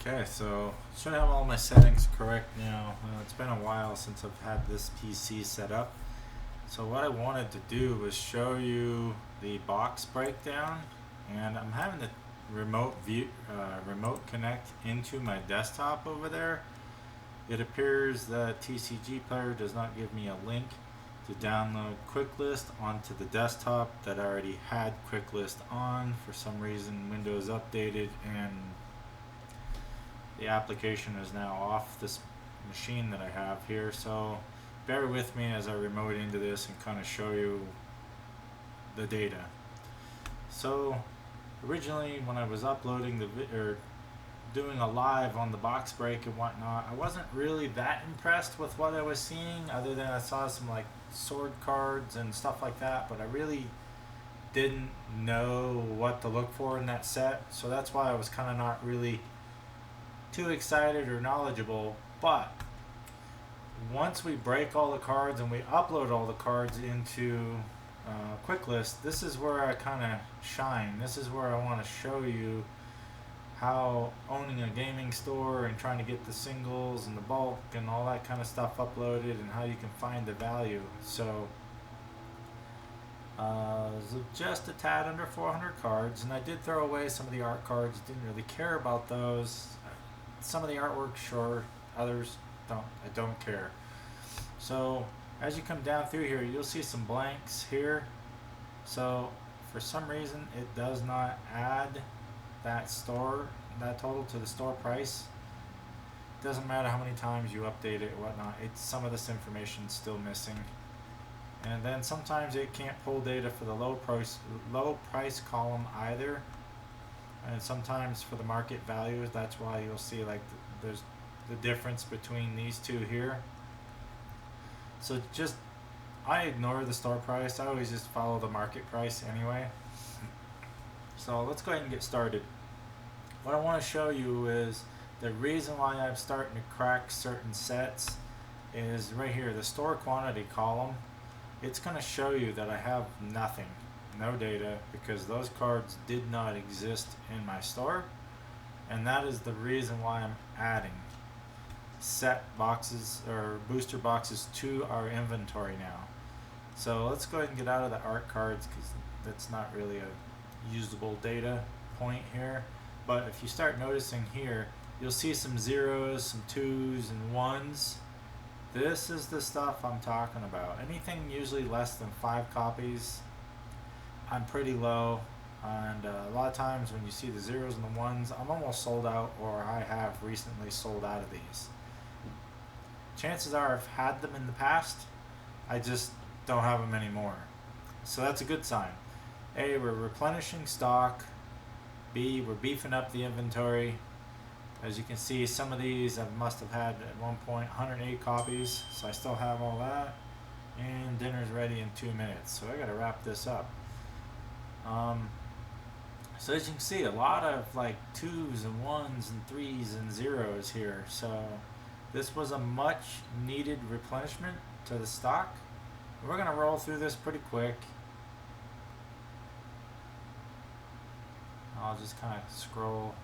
Okay, so should have all my settings correct now. It's been a while since I've had this PC set up. So what I wanted to do was show you the box breakdown, and I'm having the remote connect into my desktop over there. It appears that TCG Player does not give me a link to download Quicklist onto the desktop that I already had Quicklist on. For some reason, Windows updated and the application is now off this machine that I have here, so bear with me as I remote into this and kind of show you the data. So originally when I was uploading or doing a live on the box break and whatnot, I wasn't really that impressed with what I was seeing, other than I saw some like sword cards and stuff like that, but I really didn't know what to look for in that set, so that's why I was kind of not really too excited or knowledgeable. But once we break all the cards and we upload all the cards into Quicklist, this is where I kind of shine. This is where I want to show you how owning a gaming store and trying to get the singles and the bulk and all that kind of stuff uploaded and how you can find the value. So just a tad under 400 cards, and I did throw away some of the art cards. Didn't really care about those. Some of the artwork, sure. Others, I don't care. So as you come down through here, you'll see some blanks here. So for some reason, it does not add that total to the store price. Doesn't matter how many times you update it or whatnot. Some of this information is still missing. And then sometimes it can't pull data for the low price column either. And sometimes for the market values, that's why you'll see like there's the difference between these two here. So I ignore the store price. I always just follow the market price anyway. So let's go ahead and get started. What I want to show you is the reason why I'm starting to crack certain sets is right here, the store quantity column. It's going to show you that I have nothing. No data, because those cards did not exist in my store, and that is the reason why I'm adding set boxes or booster boxes to our inventory now. So let's go ahead and get out of the art cards, because that's not really a usable data point here. But if you start noticing here, you'll see some zeros, some twos and ones. This is the stuff I'm talking about. Anything usually less than 5 copies, I'm pretty low, and a lot of times when you see the zeros and the ones, I'm almost sold out, or I have recently sold out of these. Chances are I've had them in the past, I just don't have them anymore. So that's a good sign. A, we're replenishing stock. B, we're beefing up the inventory. As you can see, some of these I must have had at one point 108 copies, so I still have all that. And dinner's ready in 2 minutes, so I gotta wrap this up. So as you can see, a lot of like 2s and 1s and 3s and 0s here. So this was a much needed replenishment to the stock. We're going to roll through this pretty quick. I'll just kind of scroll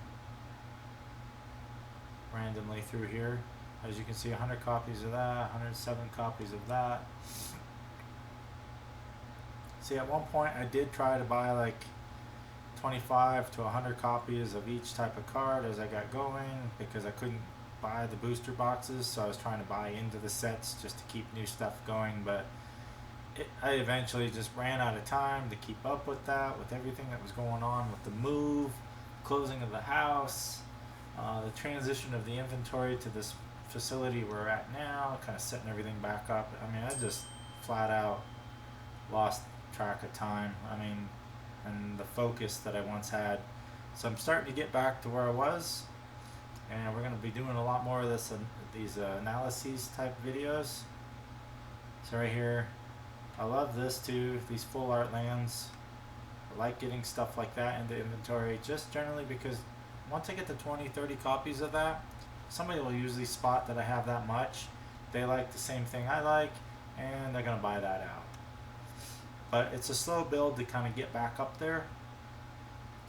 randomly through here. As you can see, 100 copies of that, 107 copies of that. See, at one point I did try to buy like 25 to 100 copies of each type of card as I got going, because I couldn't buy the booster boxes, so I was trying to buy into the sets just to keep new stuff going, but I eventually just ran out of time to keep up with that, with everything that was going on with the move, closing of the house, the transition of the inventory to this facility we're at now, kind of setting everything back up. I mean, I just flat out lost track of time, and the focus that I once had. So I'm starting to get back to where I was, and we're going to be doing a lot more of these analyses type videos. So right here, I love this too, these full art lands. I like getting stuff like that into inventory, just generally because once I get to 20-30 copies of that, somebody will usually spot that I have that much. They like the same thing I like, and they're going to buy that out. But it's a slow build to kind of get back up there.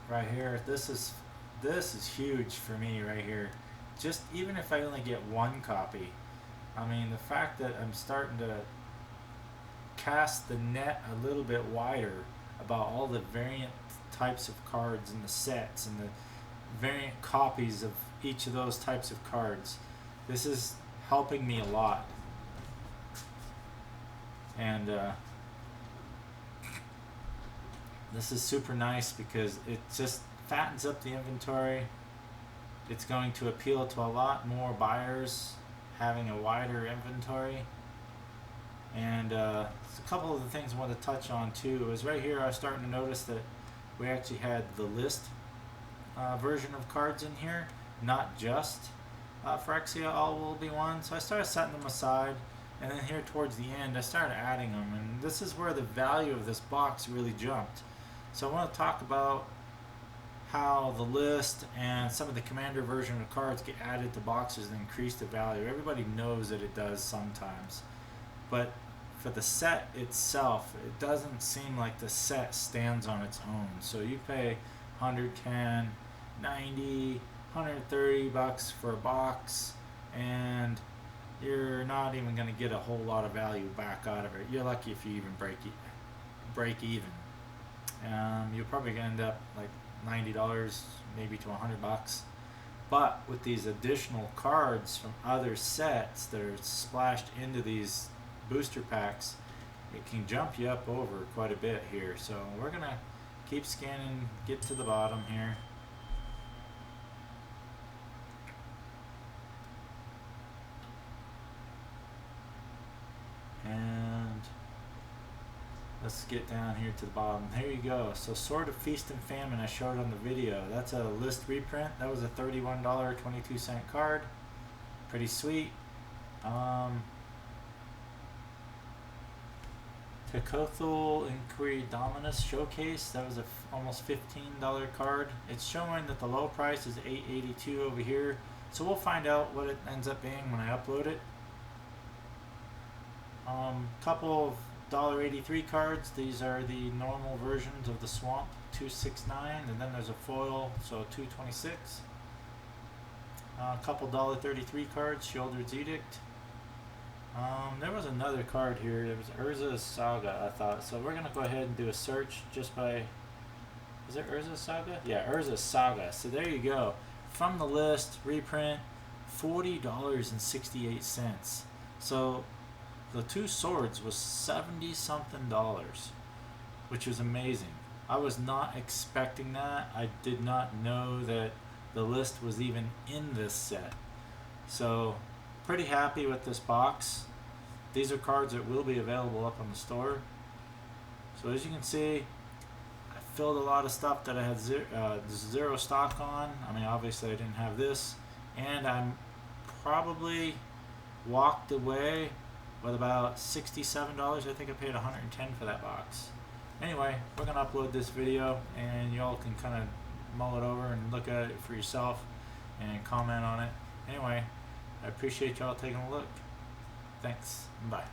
Right here, this is this is huge for me right here. Just even if I only get one copy, I mean, the fact that I'm starting to cast the net a little bit wider about all the variant types of cards in the sets and the variant copies of each of those types of cards. This is helping me a lot. And this is super nice because it just fattens up the inventory. It's going to appeal to a lot more buyers having a wider inventory. And a couple of the things I want to touch on too is right here I was starting to notice that we actually had the list version of cards in here, not just Phyrexia all will be one. So I started setting them aside, and then here towards the end I started adding them, and this is where the value of this box really jumped. So I want to talk about how the list and some of the commander version of cards get added to boxes and increase the value. Everybody knows that it does sometimes, but for the set itself, it doesn't seem like the set stands on its own. So you pay 110, 90, 130 bucks for a box, and you're not even going to get a whole lot of value back out of it. You're lucky if you even break even. You're probably going to end up like $90, maybe to $100. But with these additional cards from other sets that are splashed into these booster packs, it can jump you up over quite a bit here. So we're gonna keep scanning, get to the bottom here. And let's get down here to the bottom. There you go. So Sword of Feast and Famine I showed on the video. That's a list reprint. That was a $31.22 card. Pretty sweet. Tecothal Inquiry Dominus Showcase. That was a almost $15 card. It's showing that the low price is $8.82 over here. So we'll find out what it ends up being when I upload it. Couple of $1.83 cards. These are the normal versions of the Swamp, $2.69, and then there's a foil, so $2.26. A couple $1.33 cards, Sheoldred's Edict. There was another card here. It was Urza's Saga, I thought. So we're gonna go ahead and do a search just by. Is it Urza's Saga? Yeah, Urza's Saga. So there you go. From the list, reprint, $40.68. So the two swords was $70-something, which was amazing. I was not expecting that. I did not know that the list was even in this set. So pretty happy with this box. These are cards that will be available up on the store. So as you can see, I filled a lot of stuff that I had zero stock on. I mean, obviously I didn't have this, and I'm probably walked away with about $67. I think I paid $110 for that box. Anyway, we're gonna upload this video, and y'all can kind of mull it over and look at it for yourself and comment on it. Anyway, I appreciate y'all taking a look. Thanks. Bye.